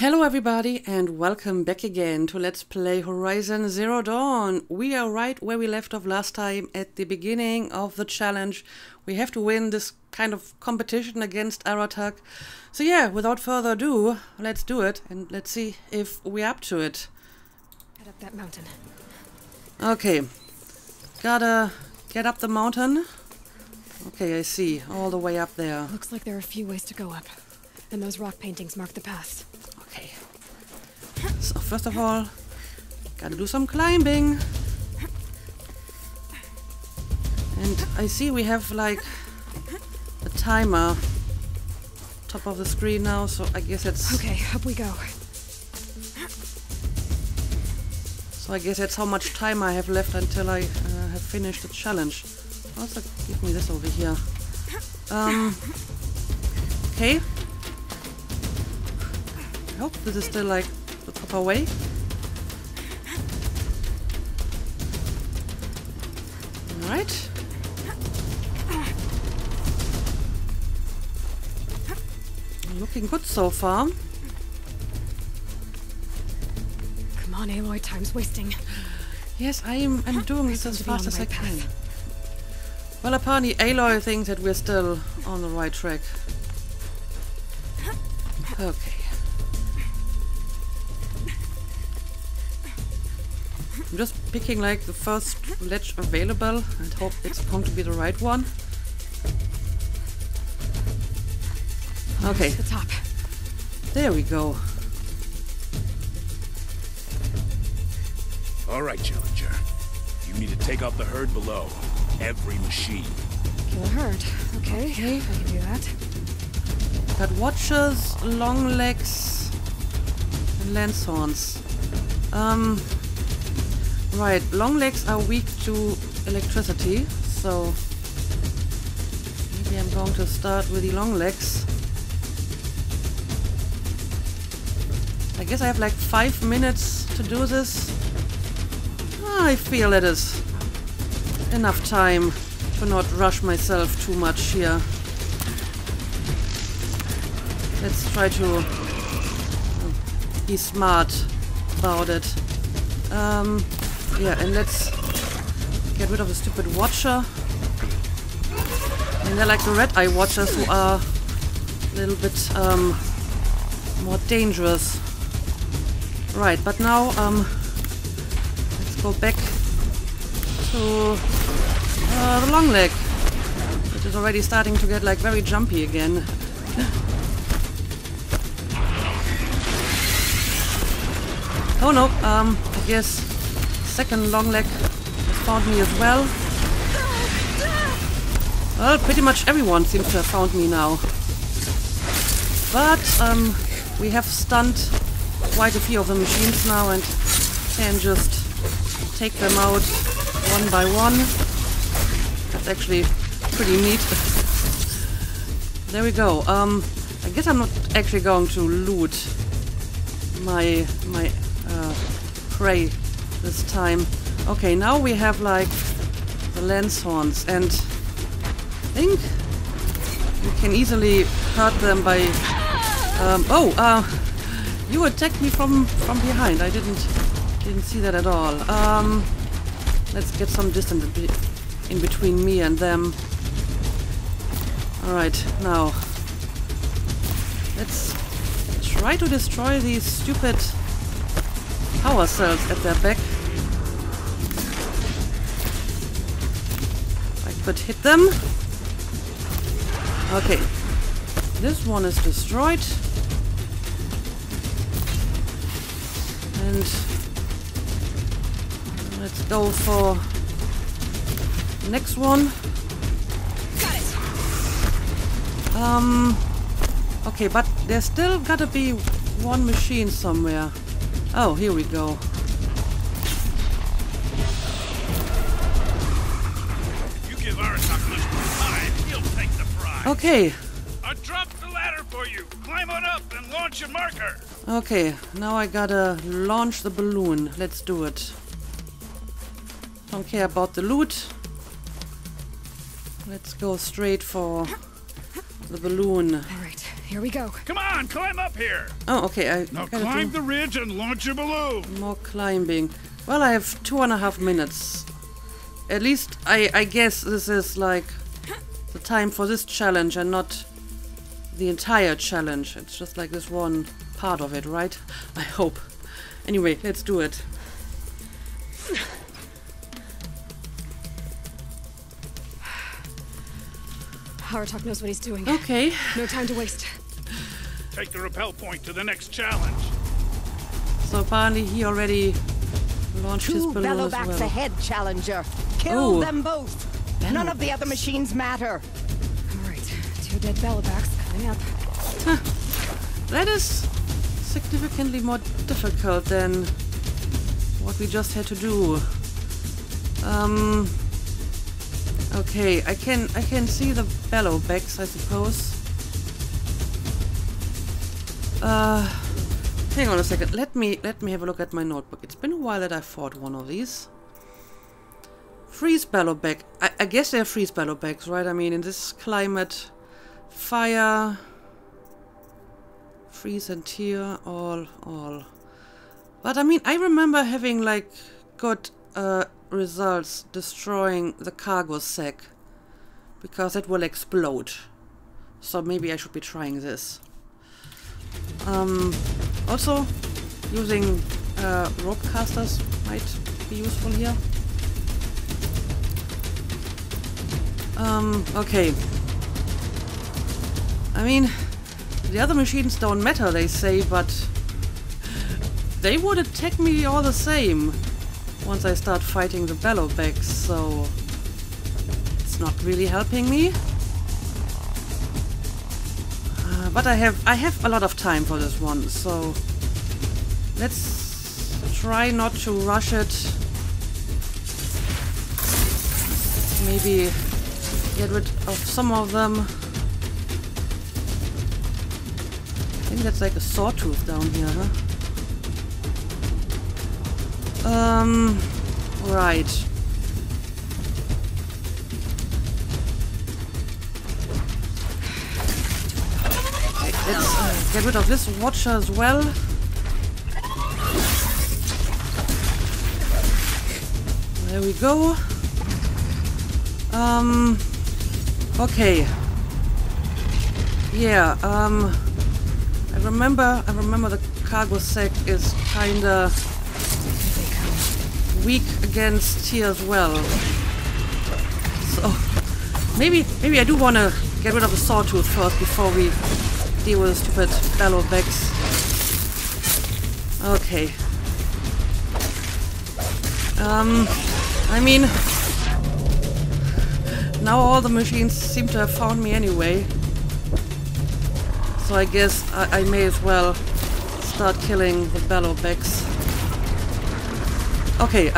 Hello everybody and welcome back again to Let's Play Horizon Zero Dawn. We are right where we left off last time at the beginning of the challenge. We have to win this kind of competition against Aratak. So yeah, without further ado, let's do it and let's see if we're up to it. Head up that mountain. Okay, gotta get up the mountain. Okay, I see, all the way up there. Looks like there are a few ways to go up. And those rock paintings mark the path. Okay. So first of all, gotta do some climbing. And I see we have like a timer top of the screen now, so I guess it's... Okay, up we go. So I guess that's how much time I have left until I have finished the challenge. Also, give me this over here. Okay. I hope this is still like the proper way. Alright. Looking good so far. Come on, Aloy, time's wasting. Yes, I'm doing this as fast as I can. Well, apparently Aloy thinks that we're still on the right track. Okay. I'm just picking like the first ledge available and hope it's going to be the right one. Okay. To the top. There we go. All right, Challenger. You need to take out the herd below. Every machine. Kill a herd. Okay, I can do that. Got watchers, long legs, and lance horns. Right, long legs are weak to electricity, so maybe I'm going to start with the long legs. I guess I have like 5 minutes to do this. I feel that is enough time to not rush myself too much here. Let's try to be smart about it. Yeah, and let's get rid of the stupid watcher. And they're like the red eye watchers who are a little bit more dangerous. Right, but now let's go back to the long leg, which is already starting to get like very jumpy again. Oh no, I guess second long leg has found me as well. Well, pretty much everyone seems to have found me now. But we have stunned quite a few of the machines now and can just take them out one by one. That's actually pretty neat. There we go. I guess I'm not actually going to loot my prey this time. Okay, now we have like the lance horns, and I think we can easily hurt them by you attacked me from behind. I didn't see that at all. Let's get some distance in between me and them. Alright, now let's try to destroy these stupid power cells at their back. I could hit them. Okay, this one is destroyed. And let's go for the next one. Got it. Okay, but there's still gotta be one machine somewhere. Oh, here we go. You give Aratak much more time, he'll take the prize. Okay. I dropped the ladder for you. Climb on up and launch your marker. Okay, now I gotta launch the balloon. Let's do it. Don't care about the loot. Let's go straight for the balloon. All right. Here we go. Come on, climb up here. Oh, okay. I Now gotta climb do the ridge and launch your balloon. more climbing. Well, I have 2.5 minutes. At least I guess this is like the time for this challenge and not the entire challenge. It's just like this one part of it, right? I hope. Anyway, let's do it. Aratak knows what he's doing. Okay. No time to waste. Take the rappel point to the next challenge. So apparently he already launched his Two balloon as Bellowbacks well. ahead, Challenger. Kill Oh. them both. None of the other machines matter. All right, 2 dead Bellowbacks coming up. That is significantly more difficult than what we just had to do. Okay, I can see the Bellowbacks, I suppose. Hang on a second. Let me have a look at my notebook. It's been a while that I fought one of these. Freeze Bellowback. I guess they're freeze Bellowbacks, right? I mean, in this climate, fire, freeze and tear, all. But I mean, I remember having like good results destroying the cargo sack because it will explode. So maybe I should be trying this. Also, using rope casters might be useful here. Okay. I mean, the other machines don't matter, they say, but they would attack me all the same once I start fighting the Bellowbacks, so it's not really helping me. But I have a lot of time for this one, so let's try not to rush it. Maybe get rid of some of them. I think that's like a sawtooth down here, huh? Right. Let's get rid of this watcher as well. There we go. Okay. Yeah, I remember the cargo sack is kinda weak against tear as well. So maybe I do wanna get rid of the sawtooth first before we deal with the stupid Bellowbacks. Okay. I mean, now all the machines seem to have found me anyway. So I guess I may as well start killing the Bellowbacks. Okay,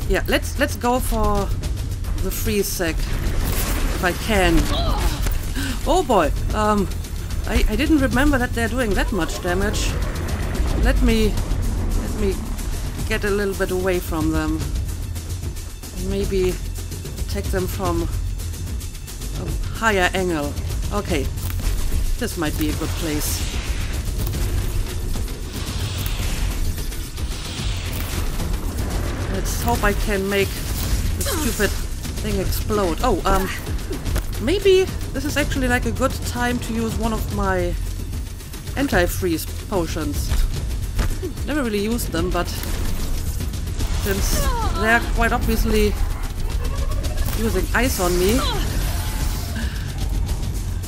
yeah, let's go for the freeze sack if I can. Oh boy, I didn't remember that they're doing that much damage. Let me get a little bit away from them. Maybe attack them from a higher angle. Okay, this might be a good place. Let's hope I can make the stupid thing explode. Oh, maybe this is actually like a good time to use one of my anti-freeze potions. Never really used them, but since they're quite obviously using ice on me.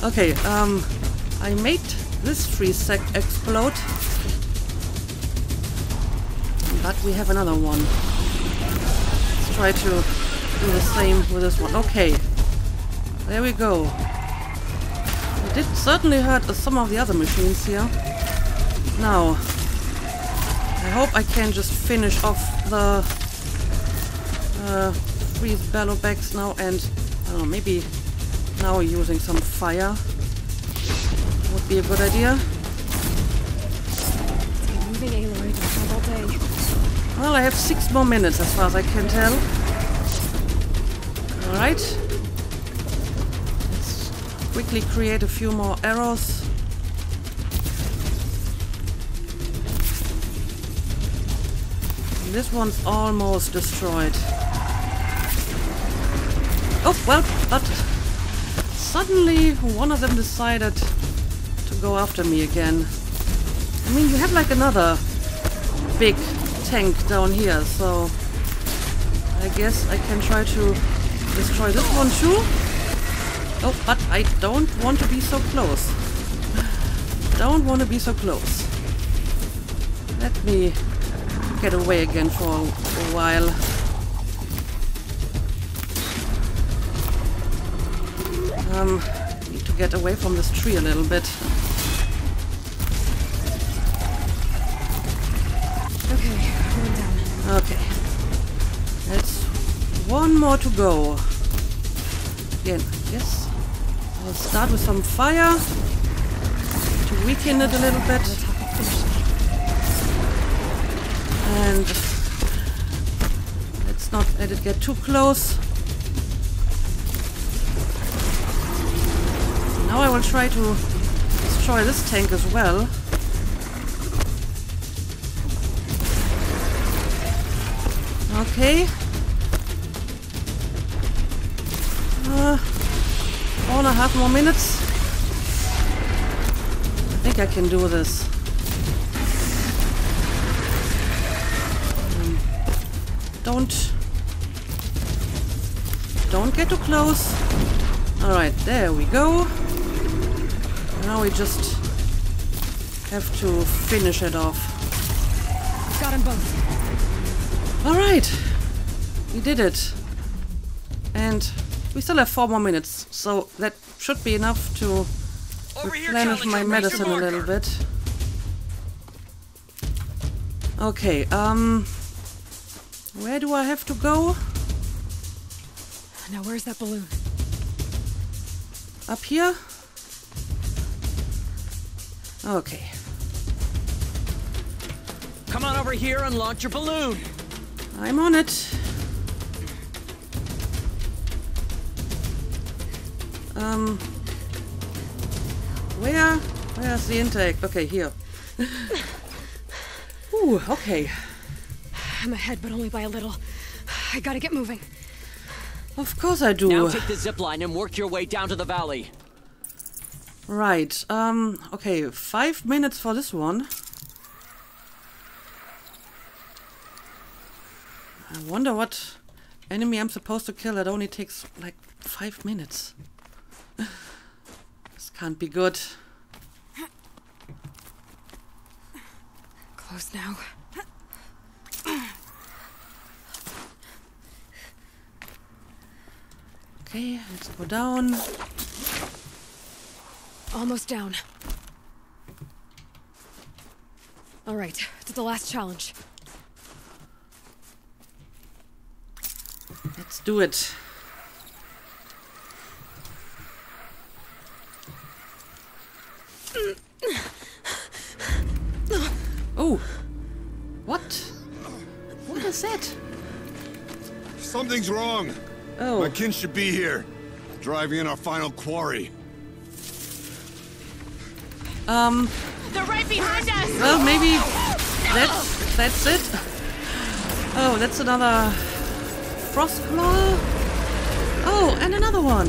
Okay, I made this freeze sack explode, but we have another one. Let's try to do the same with this one. Okay, there we go. It did certainly hurt some of the other machines here. Now, I hope I can just finish off the freeze Bellowbacks now, and I don't know, maybe now using some fire would be a good idea. Moving Aloy all day. Well, I have 6 more minutes as far as I can tell. Alright. Let's quickly create a few more arrows. This one's almost destroyed. Oh, well, but suddenly one of them decided to go after me again. I mean, you have like another big tank down here, so I guess I can try to destroy this one too. Oh, but I don't want to be so close. Don't want to be so close. Let me get away again for a while. Need to get away from this tree a little bit. Okay, one down. Okay. That's one more to go. Again, yes. I'll start with some fire to weaken it a little bit. And let's not let it get too close. Now I will try to destroy this tank as well. Okay. 4.5 more minutes. I think I can do this. Don't get too close. Alright, there we go. Now we just have to finish it off. Got them both. Alright, we did it. And we still have 4 more minutes, so that should be enough to replenish my medicine a little bit. Okay, where do I have to go? Now where's that balloon? Up here? Okay. Come on over here and launch your balloon. I'm on it. Where's the intake? Okay, here. Ooh, okay. I'm ahead, but only by a little. I gotta get moving. Of course I do. Now take the zip line and work your way down to the valley. Right, okay, 5 minutes for this one. I wonder what enemy I'm supposed to kill. It only takes like 5 minutes. This can't be good. Close now. Okay, let's go down. Almost down. All right, to the last challenge. Let's do it. Oh, what? What is that? Something's wrong. Oh, My kin should be here, driving in our final quarry. They're right behind us! well, maybe that's it. Oh, that's another Frostclaw. Oh, and another one.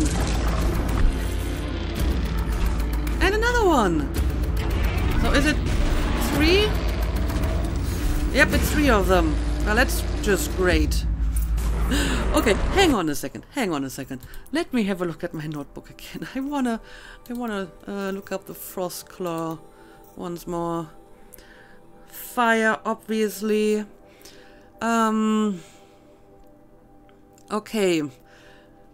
And another one. So is it 3? Yep, it's 3 of them. Well, that's just great. Okay, hang on a second. Let me have a look at my notebook again. I wanna look up the Frostclaw once more. Fire, obviously. Okay.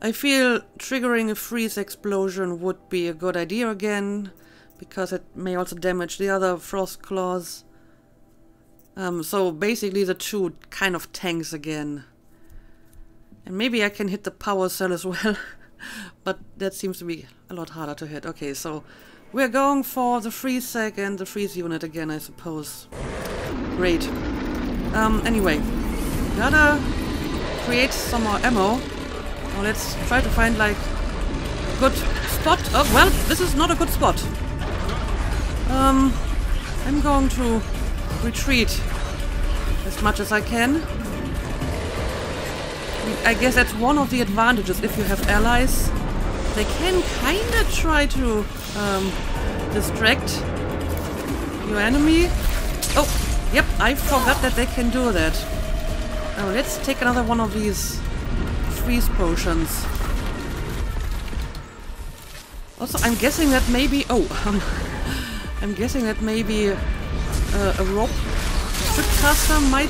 I feel triggering a freeze explosion would be a good idea again, because it may also damage the other Frostclaws. So basically the 2 kind of tanks again. And maybe I can hit the power cell as well, but that seems to be a lot harder to hit. Okay, so we're going for the freeze sec and the freeze unit again, I suppose. Great. Anyway, gotta create some more ammo. Now let's try to find like a good spot. Oh, well, this is not a good spot. I'm going to retreat as much as I can. I guess that's one of the advantages if you have allies. They can kinda try to distract your enemy. Oh, yep, I forgot that they can do that. Now let's take another one of these freeze potions. Also, I'm guessing that maybe... Oh, I'm guessing that maybe a rope strip caster might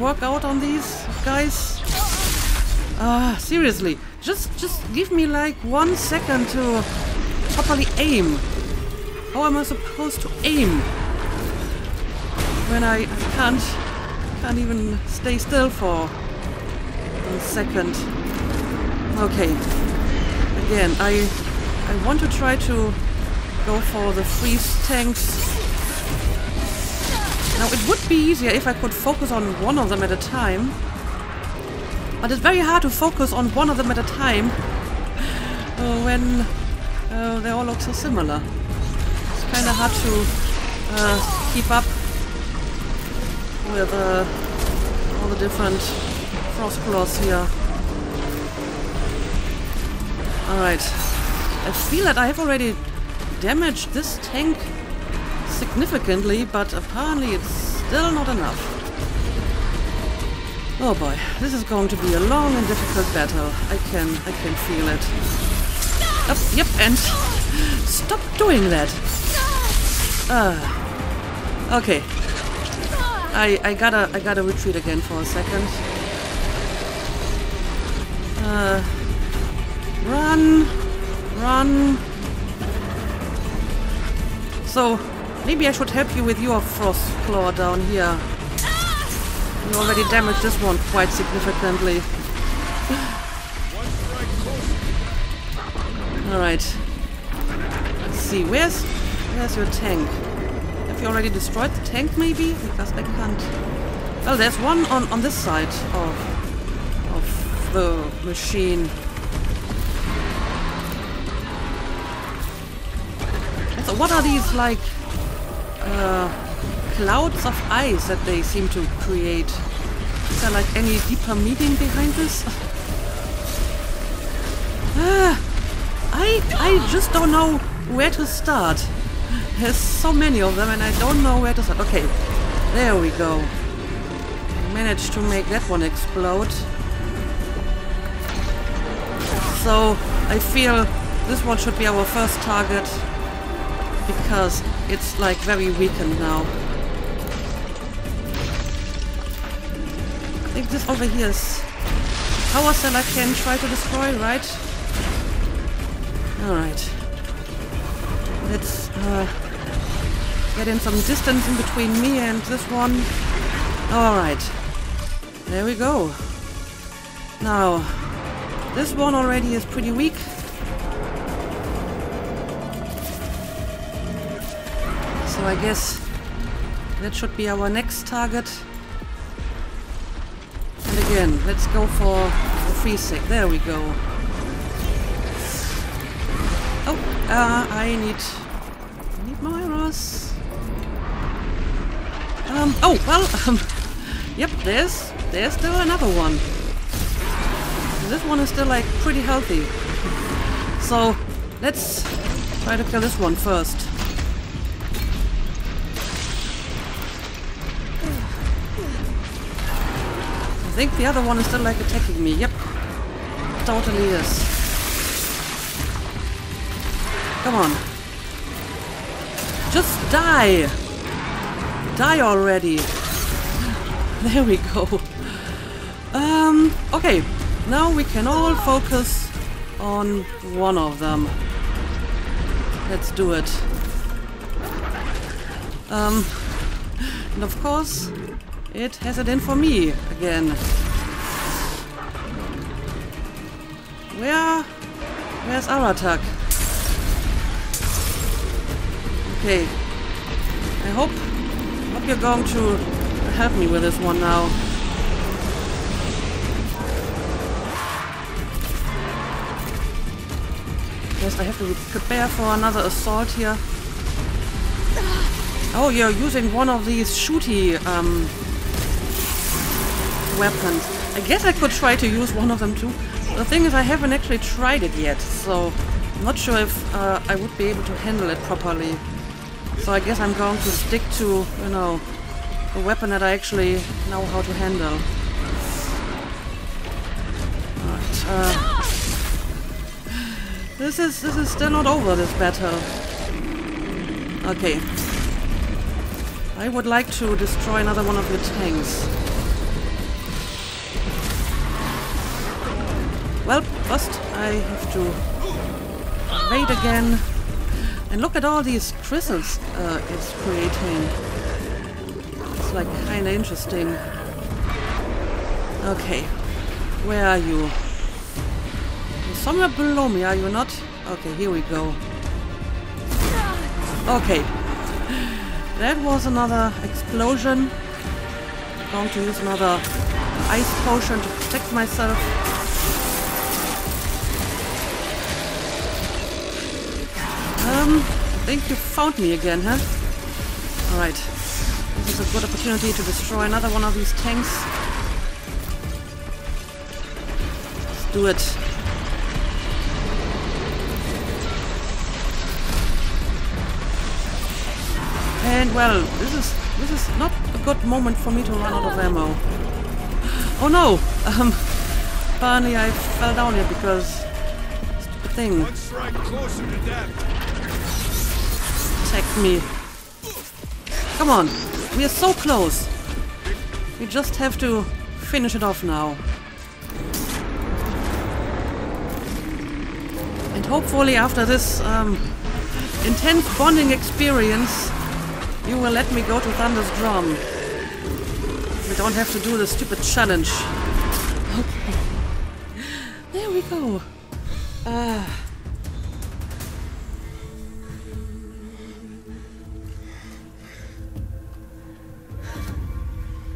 work out on these guys. Seriously, just give me like 1 second to properly aim. How am I supposed to aim when I can't even stay still for 1 second? Okay. Again, I want to try to go for the freeze tanks. Now, it would be easier if I could focus on one of them at a time. But it's very hard to focus on one of them at a time when they all look so similar. It's kind of hard to keep up with all the different Frostclaws here. Alright. I feel that I have already damaged this tank significantly, but apparently it's still not enough. Oh boy, this is going to be a long and difficult battle. I can feel it. Yep, and stop doing that. Okay. I gotta retreat again for a second. Run. So, maybe I should help you with your Frostclaw down here. You already damaged this one quite significantly. Alright. Let's see, where's your tank? Have you already destroyed the tank maybe? Because I can't... Well, there's one on this side of the machine. So what are these, like, clouds of ice that they seem to create? Is there, like, any deeper meaning behind this? I just don't know where to start. There's so many of them and I don't know where to start. Okay, there we go. Managed to make that one explode. So, I feel this one should be our first target, because it's like very weakened now. I think this over here is power cell I can try to destroy, right? Alright. Let's get in some distance in between me and this one. Alright. There we go. Now, this one already is pretty weak. So I guess that should be our next target. And again, let's go for the freeze sec. There we go. Oh, I need Moiras. Oh, well, yep, there's still another one. This one is still, like, pretty healthy. So, let's try to kill this one first. I think the other one is still, like, attacking me. Yep, totally is. Come on. Just die! Die already! There we go. Okay. Now we can all focus on one of them. Let's do it. And of course, it has it in for me again. Where's Aratak? Okay. I hope you're going to help me with this one now. Guess I have to prepare for another assault here. Oh, you're using one of these shooty weapons. I guess I could try to use one of them too. The thing is, I haven't actually tried it yet, so I'm not sure if I would be able to handle it properly. So I guess I'm going to stick to, you know, a weapon that I actually know how to handle. Alright, this is still not over, this battle. Okay. I would like to destroy another one of your tanks. Well, first I have to wait again. And look at all these crystals it's creating. It's like kinda interesting. Okay. Where are you? You're somewhere below me, are you not? Okay, here we go. Okay. That was another explosion. I'm going to use another ice potion to protect myself. I think you found me again, huh? Alright. This is a good opportunity to destroy another one of these tanks. Let's do it. And well, this is not a good moment for me to run out of ammo. Oh no! Apparently I fell down here because stupid thing One strike closer to death. attacked me. Come on, we are so close. We just have to finish it off now. And hopefully after this intense bonding experience, you will let me go to Thunder's Drum. We don't have to do the stupid challenge. Okay. There we go.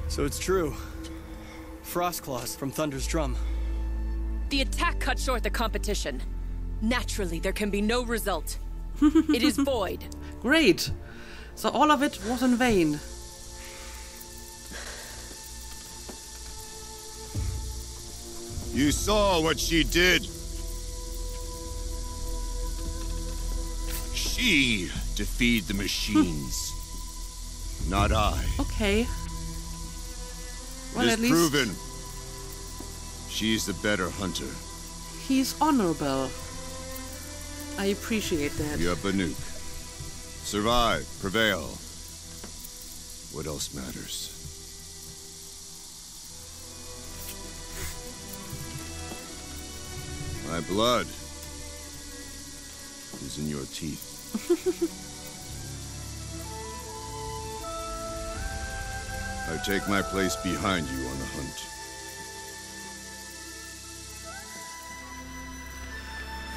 So it's true. Frostclaws from Thunder's Drum. The attack cut short the competition. Naturally, there can be no result. It is void. Great. So all of it was in vain. You saw what she did. She defeated the machines. Not I. Okay. Well, It at is least proven. She's the better hunter. he's honorable. I appreciate that. You're Banuk. Survive, prevail. What else matters? My blood is in your teeth. I take my place behind you on the hunt.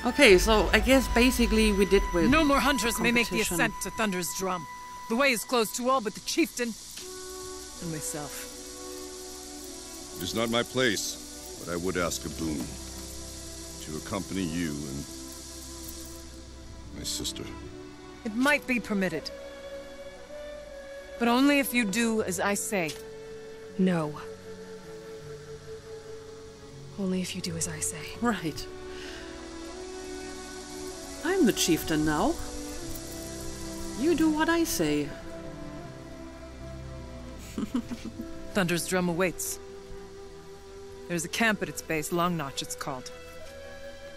Okay, so I guess basically we did win. No more hunters may make the competition. ascent to Thunder's Drum. The way is closed to all but the chieftain and myself. It is not my place, but I would ask a boon. To accompany you and my sister. It might be permitted. But only if you do as I say. No. Only if you do as I say. Right. I'm the chieftain now. You do what I say. Thunder's Drum awaits. There's a camp at its base, Long Notch it's called.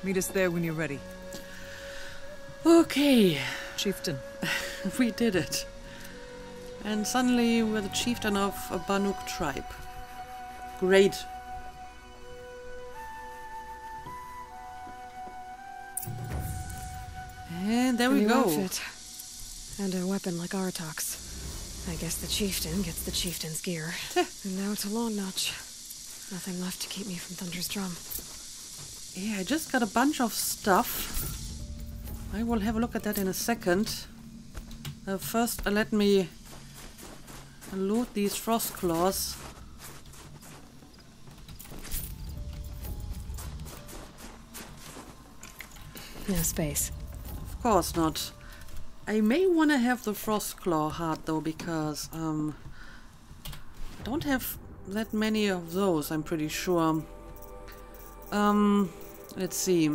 Meet us there when you're ready. Okay. Chieftain. We did it. And suddenly we're the chieftain of a Banuk tribe. Great. And there A we new go. outfit. And a weapon like Artox. I guess the chieftain gets the chieftain's gear. And now to Long Notch. Nothing left to keep me from Thunder's Drum. Yeah, I just got a bunch of stuff. I will have a look at that in a second. First, let me loot these frost claws. No space. Of course not. I may want to have the Frostclaw heart though, because I don't have that many of those, I'm pretty sure. Let's see.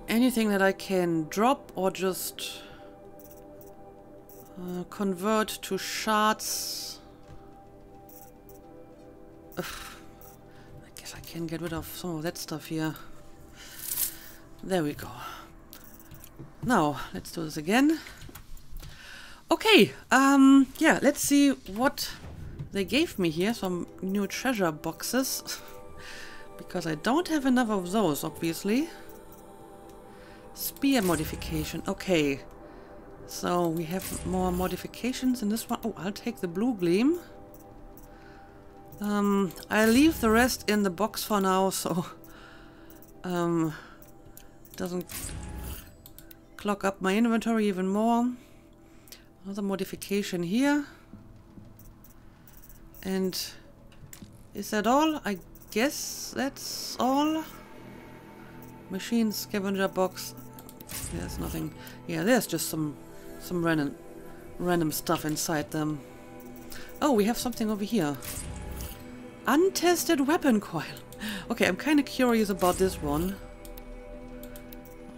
Anything that I can drop or just convert to shards. I guess I can get rid of some of that stuff here. There we go. Now, let's do this again. Okay, yeah, let's see what they gave me here. Some new treasure boxes. Because I don't have enough of those, obviously. Spear modification, okay. So, we have more modifications in this one. Oh, I'll take the blue gleam. I'll leave the rest in the box for now, so... doesn't clog up my inventory even more. Another modification here. And is that all? I guess that's all. Machine scavenger box. There's nothing. Yeah, there's just some random stuff inside them. Oh, we have something over here. Untested weapon coil. Okay, I'm kind of curious about this one.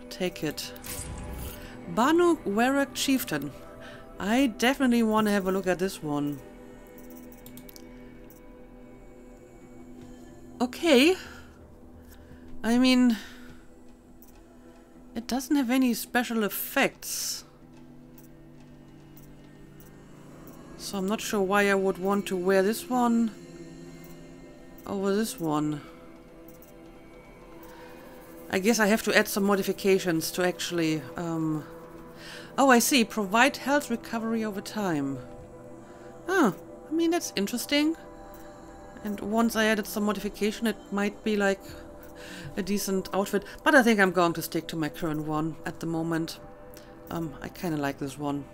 I'll take it. Banu Warwick Chieftain. I definitely want to have a look at this one. Okay. I mean, it doesn't have any special effects. So I'm not sure why I would want to wear this one over this one. I guess I have to add some modifications to actually... Oh, I see. Provide health recovery over time. Oh, I mean, that's interesting. And once I added some modification, it might be like a decent outfit. But I think I'm going to stick to my current one at the moment. I kind of like this one.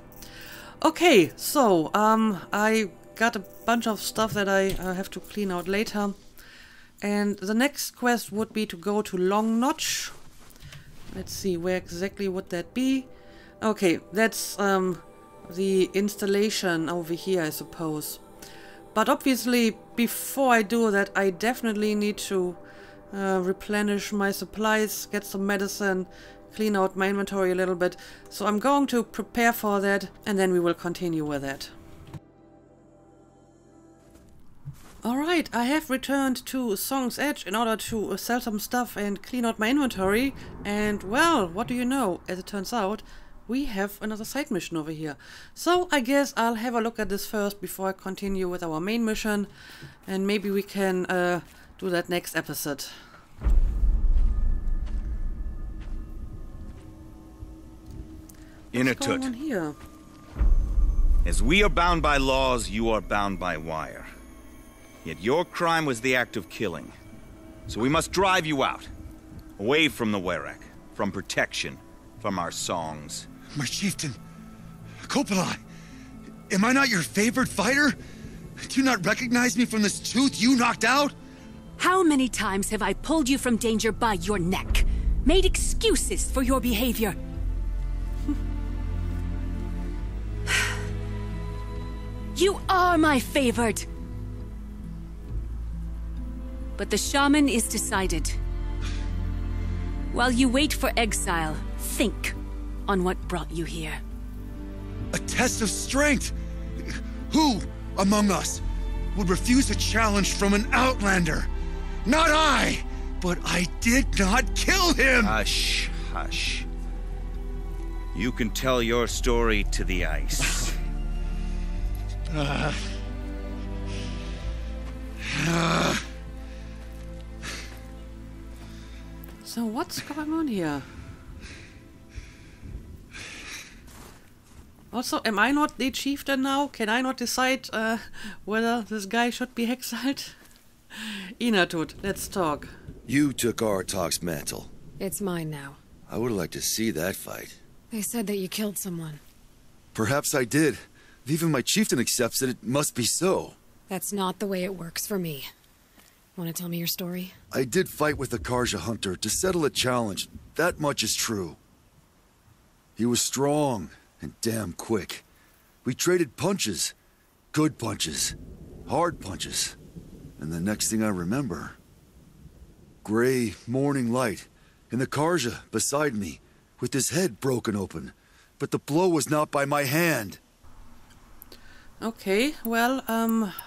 Okay, so I got a bunch of stuff that I have to clean out later. And the next quest would be to go to Long Notch. Let's see, where exactly would that be? Okay, that's the installation over here, I suppose. But obviously, before I do that, I definitely need to replenish my supplies, get some medicine, clean out my inventory a little bit. So I'm going to prepare for that, and then we will continue with that. Alright, I have returned to Song's Edge in order to sell some stuff and clean out my inventory. And, well, what do you know? As it turns out, we have another side mission over here. So I guess I'll have a look at this first before I continue with our main mission. And maybe we can do that next episode. What's going on here? As we are bound by laws, you are bound by wire. Yet your crime was the act of killing. So we must drive you out. Away from the Warwick. From protection. From our songs. My chieftain. Kopalai. Am I not your favorite fighter? Do you not recognize me from this tooth you knocked out? How many times have I pulled you from danger by your neck? Made excuses for your behavior? You are my favorite! But the shaman is decided. While you wait for exile, think on what brought you here. A test of strength! Who among us would refuse a challenge from an outlander? Not I! But I did not kill him! Hush, hush. You can tell your story to the ice. So what's going on here? Also, am I not the chieftain now? Can I not decide whether this guy should be exiled? Inatut, let's talk. You took Aratak's mantle. It's mine now. I would like to see that fight. They said that you killed someone. Perhaps I did. If even my chieftain accepts it, it must be so. That's not the way it works for me. Want to tell me your story? I did fight with the Karja hunter to settle a challenge. That much is true. He was strong and damn quick. We traded punches. Good punches. Hard punches. And the next thing I remember... gray morning light, and the Karja beside me, with his head broken open. But the blow was not by my hand. Okay, well,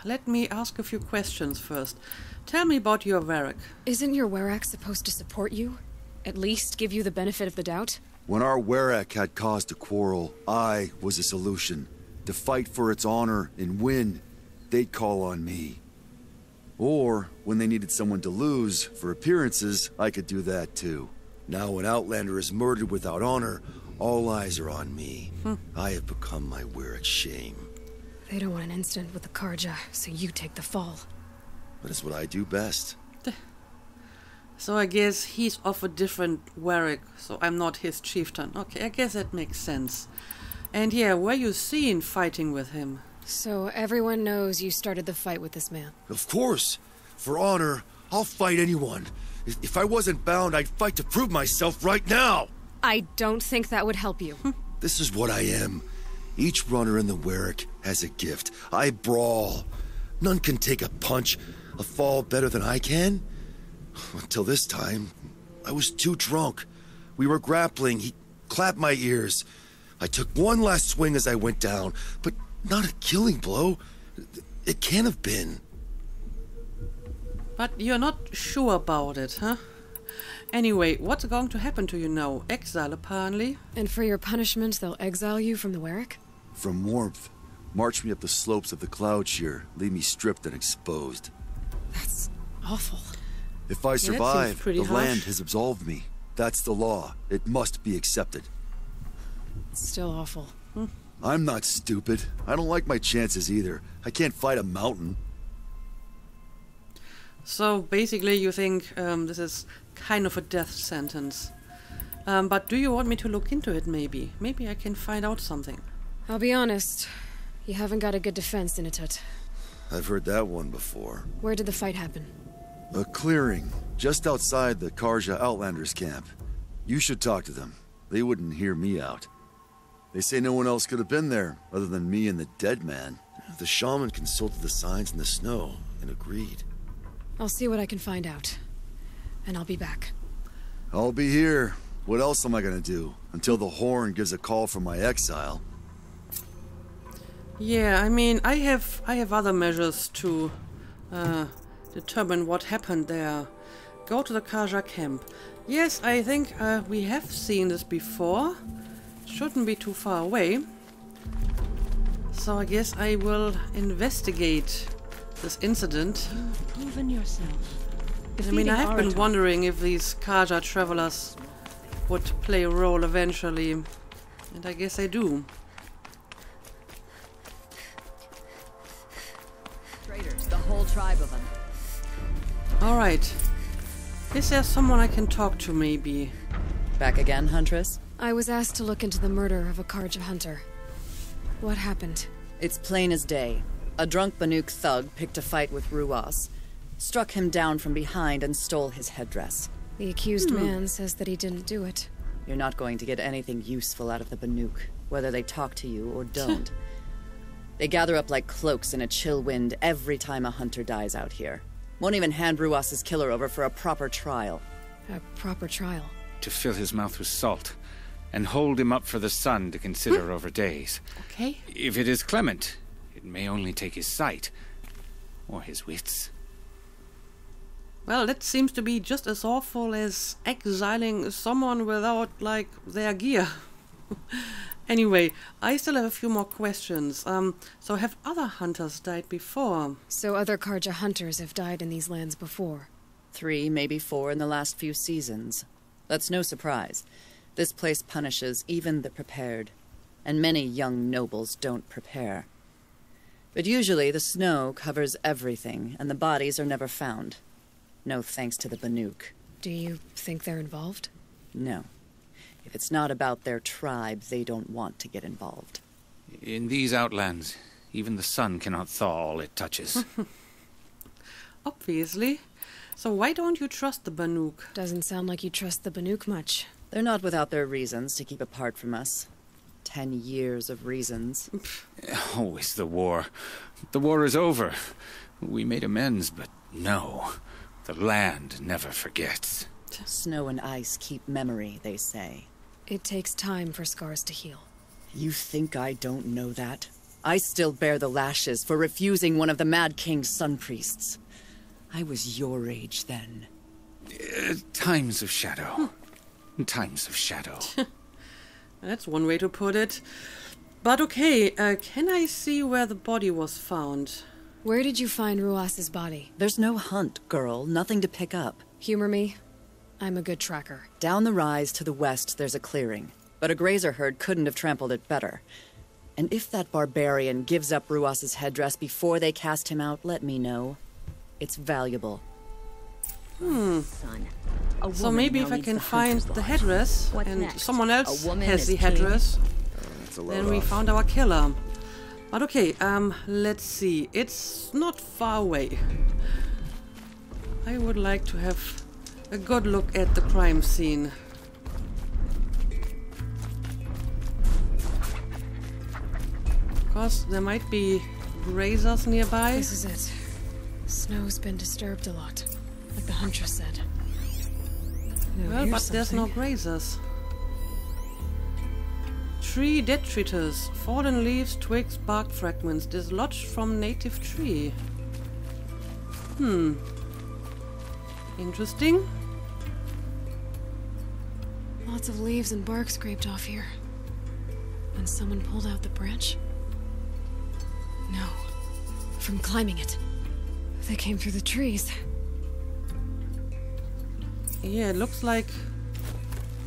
let me ask a few questions first. Tell me about your Varric. Isn't your Werak supposed to support you? At least give you the benefit of the doubt? When our Werak had caused a quarrel, I was a solution. To fight for its honor and win, they'd call on me. Or, when they needed someone to lose, for appearances, I could do that too. Now when Outlander is murdered without honor, all eyes are on me. I have become my Werak's shame. They don't want an incident with the Karja, so you take the fall. But it's what I do best. So I guess he's of a different Varric, so I'm not his chieftain. Okay, I guess that makes sense. And yeah, were you seen fighting with him? So everyone knows you started the fight with this man? Of course. For honor, I'll fight anyone. If I wasn't bound, I'd fight to prove myself right now! I don't think that would help you. This is what I am. Each runner in the Werak has a gift. I brawl. None can take a punch, a fall better than I can. Until this time, I was too drunk. We were grappling. He clapped my ears. I took one last swing as I went down, but not a killing blow. It can't have been. But you're not sure about it, huh? Anyway, what's going to happen to you now? Exile, apparently. And for your punishment, they'll exile you from the Werak? From warmth. March me up the slopes of the Cloud Shear. Leave me stripped and exposed. That's awful. If I survive, the harsh. land has absolved me. That's the law. It must be accepted. It's still awful. I'm not stupid. I don't like my chances either. I can't fight a mountain. So basically you think this is kind of a death sentence. But do you want me to look into it maybe? Maybe I can find out something. I'll be honest. You haven't got a good defense, Initut. I've heard that one before. Where did the fight happen? A clearing, just outside the Karja Outlanders camp. You should talk to them. They wouldn't hear me out. They say no one else could have been there, other than me and the dead man. The shaman consulted the signs in the snow and agreed. I'll see what I can find out. And I'll be back. I'll be here. What else am I gonna do? Until the Horn gives a call from my exile. Yeah, I mean, I have other measures to determine what happened there. Go to the Karja camp. Yes, I think we have seen this before. Shouldn't be too far away. So I guess I will investigate this incident. You've proven yourself. I mean, I have been wondering if these Karja travelers would play a role eventually. And I guess they do. Traitors, the whole tribe of them. Alright. Is there someone I can talk to, maybe? Back again, Huntress? I was asked to look into the murder of a Karja hunter. What happened? It's plain as day. A drunk Banuk thug picked a fight with Ruas, struck him down from behind and stole his headdress. The accused man says that he didn't do it. You're not going to get anything useful out of the Banuk, whether they talk to you or don't. They gather up like cloaks in a chill wind every time a hunter dies out here. Won't even hand Ruas's killer over for a proper trial. A proper trial? To fill his mouth with salt, and hold him up for the sun to consider over days. Okay. If it is clement, it may only take his sight, or his wits. Well, that seems to be just as awful as exiling someone without, like, their gear. Anyway, I still have a few more questions. So have other hunters died before? So other Karja hunters have died in these lands before? 3, maybe 4 in the last few seasons. That's no surprise. This place punishes even the prepared, and many young nobles don't prepare. But usually the snow covers everything, and the bodies are never found. No thanks to the Banuk. Do you think they're involved? No. If it's not about their tribe, they don't want to get involved. In these outlands, even the sun cannot thaw all it touches. Obviously. So why don't you trust the Banuk? Doesn't sound like you trust the Banuk much. They're not without their reasons to keep apart from us. 10 years of reasons. Always the war. The war is over. We made amends, but no. The land never forgets. Snow and ice keep memory, they say. It takes time for scars to heal. You think I don't know that? I still bear the lashes for refusing one of the Mad King's sun priests. I was your age then. Times of shadow. Times of shadow. That's one way to put it. But okay, can I see where the body was found? Where did you find Ruas's body? There's no hunt, girl. Nothing to pick up. Humor me. I'm a good tracker. Down the rise to the west, there's a clearing. But a grazer herd couldn't have trampled it better. And if that barbarian gives up Ruas's headdress before they cast him out, let me know. It's valuable. So maybe if I can find the headdress and someone else has the headdress, then we found our killer. But okay, let's see. It's not far away. I would like to have a good look at the crime scene. Because there might be grazers nearby. This is it. Snow's been disturbed a lot, like the Huntress said. Well, but there's no grazers. Tree detritus. Fallen leaves, twigs, bark fragments dislodged from native tree. Interesting. Lots of leaves and bark scraped off here. And someone pulled out the branch? No. From climbing it. They came through the trees. Yeah, it looks like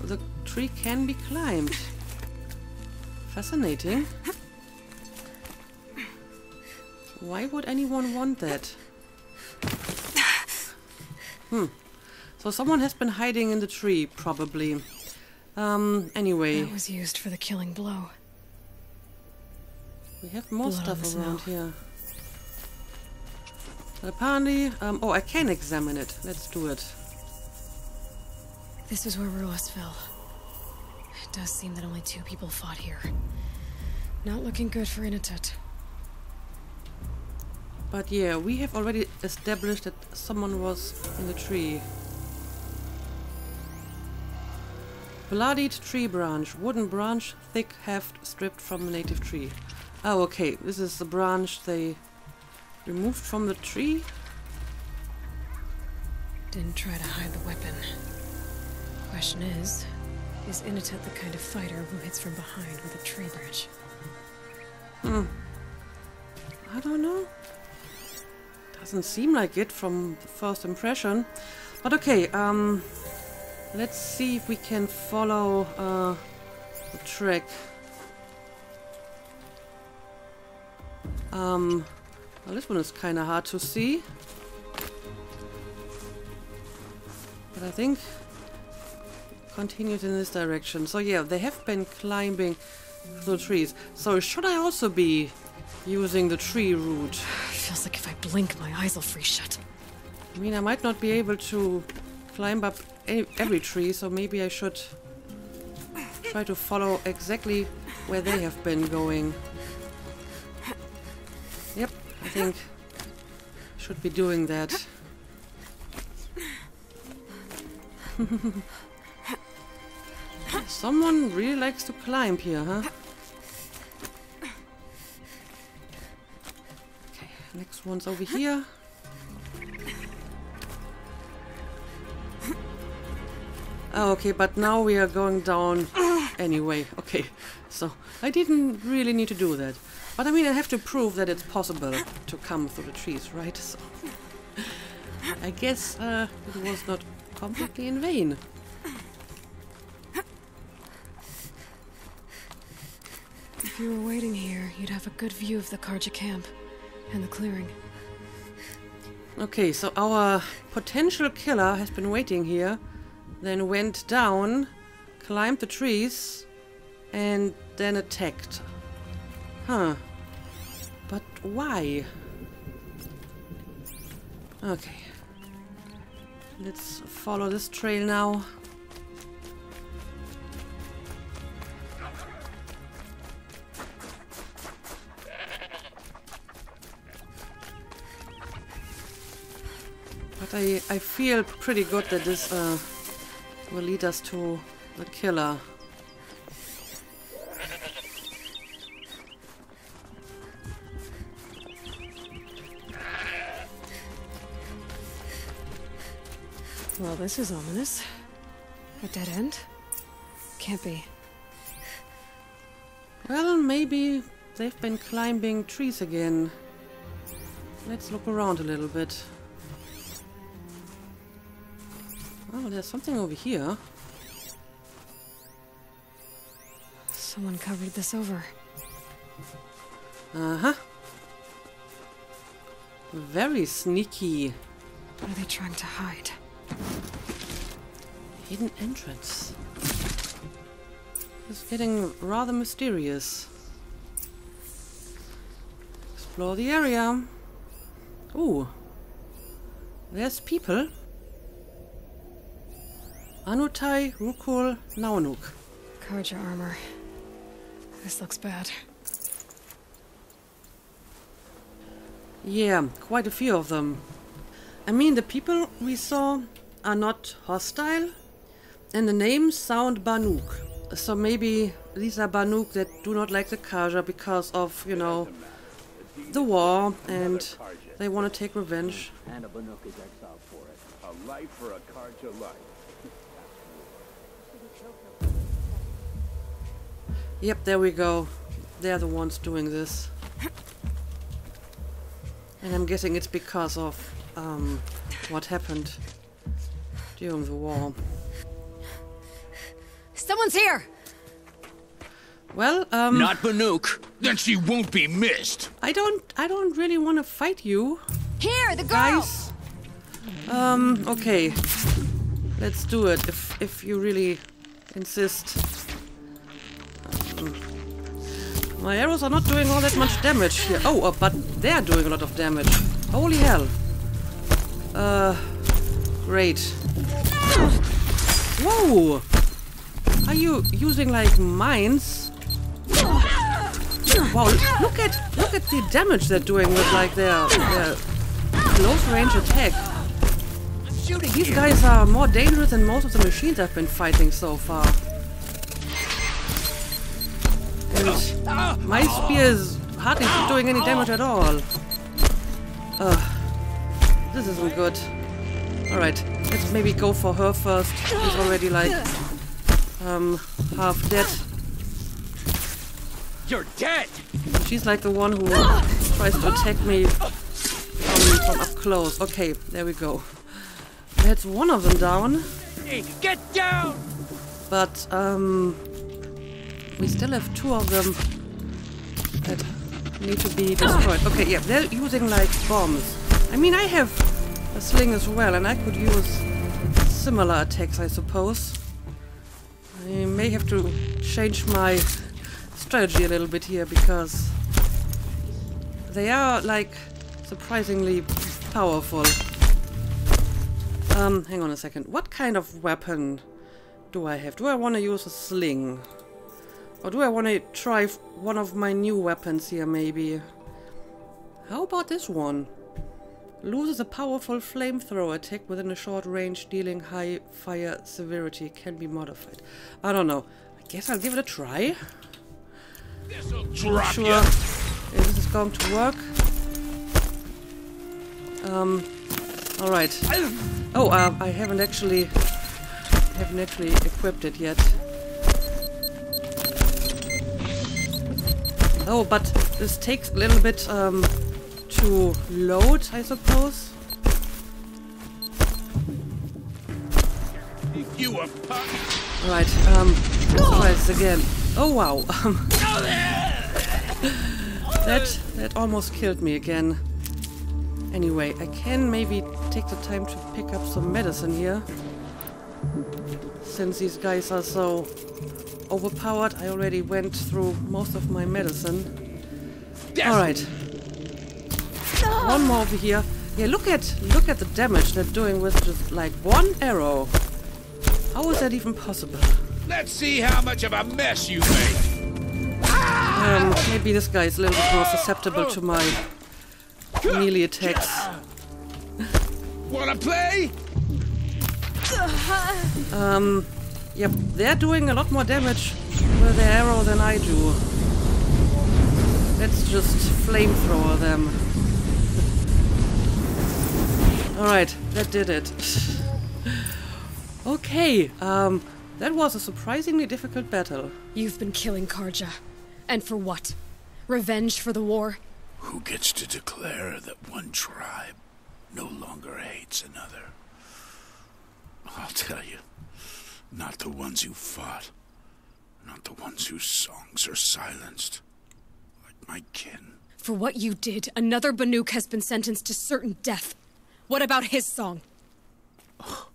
the tree can be climbed. Fascinating. Why would anyone want that? So someone has been hiding in the tree, probably. Anyway. That was used for the killing blow. We have more Blood stuff on the around snow. here. But apparently, oh, I can examine it. Let's do it. This is where Ruas fell. It does seem that only 2 people fought here. Not looking good for Inatut. But yeah, we have already established that someone was in the tree. Bloodied tree branch. Wooden branch, thick heft stripped from a native tree. Oh, okay. This is the branch they removed from the tree. Didn't try to hide the weapon. Question is Inatut the kind of fighter who hits from behind with a tree branch? I don't know. Doesn't seem like it from the first impression. But okay, let's see if we can follow the track. Well, this one is kind of hard to see. But I think continued in this direction. So yeah, they have been climbing through the trees. So should I also be using the tree route? Feels like if I blink, my eyes will freeze shut. I mean, I might not be able to climb up every tree, so maybe I should try to follow exactly where they have been going. Yep, I think I should be doing that. Someone really likes to climb here, huh? Okay, next one's over here. Oh, okay, but now we are going down anyway. Okay, so I didn't really need to do that. But I mean, I have to prove that it's possible to come through the trees, right? So I guess it was not completely in vain. If you were waiting here, you'd have a good view of the Karja camp and the clearing. Okay, so our potential killer has been waiting here, then went down, climbed the trees, and then attacked. Huh. But why? Okay. Let's follow this trail now. But I feel pretty good that this will lead us to the killer. Well, this is ominous. A dead end? Can't be. Well, maybe they've been climbing trees again. Let's look around a little bit. Oh, there's something over here. Someone covered this over. Uh-huh. Very sneaky. What are they trying to hide? Hidden entrance. It's getting rather mysterious. Explore the area. Ooh. There's people. Anutai, Rukul, Naunuk. Karja armor. This looks bad. Yeah, quite a few of them. I mean, the people we saw are not hostile, and the names sound Banuk. So maybe these are Banuk that do not like the Karja because of, you know, the war, and they want to take revenge. And a Banuk is exiled for it. A life for a Karja life. Yep, there we go. They're the ones doing this. And I'm guessing it's because of what happened during the war. Someone's here! Well, Not Banuk. Then she won't be missed. I don't really want to fight you. Here, the girl! Guys. Okay. Let's do it if you really insist. My arrows are not doing all that much damage here. Oh, but they're doing a lot of damage. Holy hell. Great. Whoa! Are you using like mines? Wow, look at the damage they're doing with like their close range attack. These guys are more dangerous than most of the machines I've been fighting so far. And my spear is hardly doing any damage at all. This isn't good. Alright, let's maybe go for her first. She's already like half dead. You're dead! She's like the one who tries to attack me from up close. Okay, there we go. That's one of them down. Hey, get down! But we still have two of them that need to be destroyed. Okay, yeah, they're using like bombs. I mean, I have a sling as well, and I could use similar attacks, I suppose. I may have to change my strategy a little bit here, because they are like surprisingly powerful. Hang on a second. What kind of weapon do I have? Do I want to use a sling? Or do I want to try one of my new weapons here, maybe? How about this one? Loses a powerful flamethrower attack within a short range, dealing high fire severity. Can be modified. I don't know. I guess I'll give it a try. Not sure if this is going to work. Alright. Oh, I haven't actually equipped it yet. Oh, but this takes a little bit to load, I suppose. You a punk! Right, let's try this again. Oh wow. That almost killed me again. Anyway, I can maybe take the time to pick up some medicine here. Since these guys are so overpowered, I already went through most of my medicine. Alright. One more over here. Yeah, look at the damage they're doing with just like one arrow. How is that even possible? Let's see how much of a mess you make. Maybe this guy is a little bit more susceptible to my melee attacks. Wanna play? Yep, they're doing a lot more damage with the arrow than I do. Let's just flamethrower them. Alright, that did it. Okay, that was a surprisingly difficult battle. You've been killing Karja. And for what? Revenge for the war? Who gets to declare that one tribe no longer hates another? I'll tell you, not the ones who fought, not the ones whose songs are silenced, like my kin. For what you did, another Banuk has been sentenced to certain death. What about his song? Oh,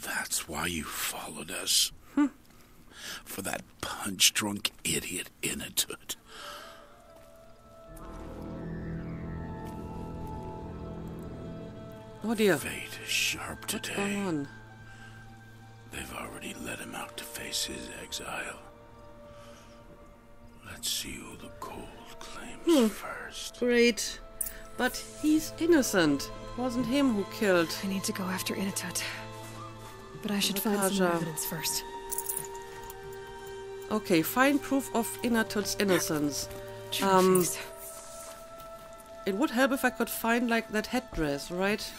that's why you followed us. For that punch-drunk idiot Inatut. Oh dear. Fate is sharp today. What's going on? They've already let him out to face his exile. Let's see who the cold claims first. Great. But he's innocent. It wasn't him who killed. I need to go after Inatut. But I should find some more evidence first. Okay, find proof of Inatut's innocence. It would help if I could find, like, that headdress, right?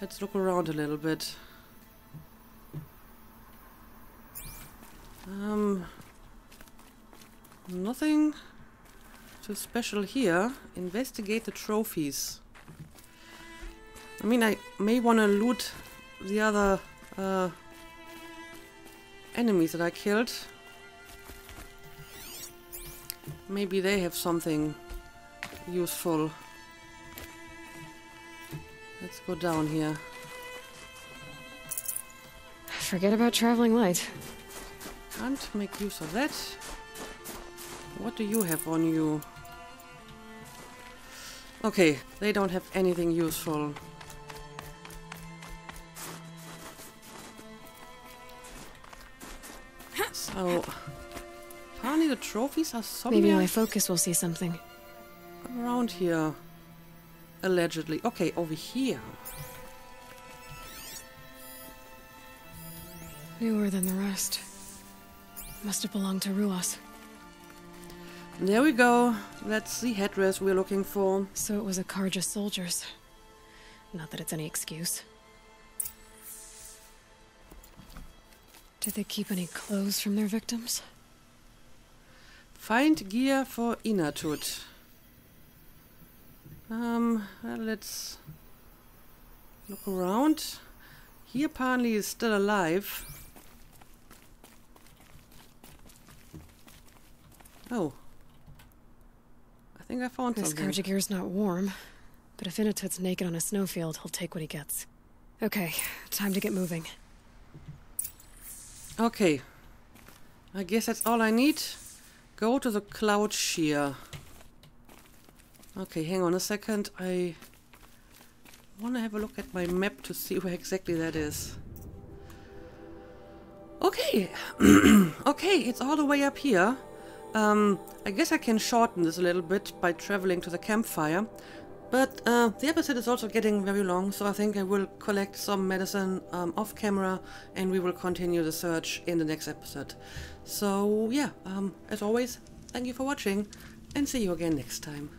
Let's look around a little bit. Nothing too special here. Investigate the trophies. I mean, I may want to loot the other enemies that I killed. Maybe they have something useful. Let's go down here. Forget about traveling light. Can't make use of that. What do you have on you? Okay, they don't have anything useful. So, apparently the trophies are somewhere... Maybe my focus will see something. Around here. Allegedly. Okay, over here. Newer than the rest. Must have belonged to Ruas. There we go. That's the headdress we're looking for. So it was a Karja soldier's. Not that it's any excuse. Did they keep any clothes from their victims? Find gear for Inatut. Well, let's look around. He apparently is still alive. Oh. I think I found this something. This Karja gear's not warm, but if Inatut's naked on a snowfield, he'll take what he gets. Okay, time to get moving. Okay. I guess that's all I need. Go to the Cloud Shear. Okay, hang on a second. I want to have a look at my map to see where exactly that is. Okay. Okay, it's all the way up here. I guess I can shorten this a little bit by traveling to the campfire. But the episode is also getting very long, so I think I will collect some medicine off camera and we will continue the search in the next episode. So yeah, as always, thank you for watching and see you again next time.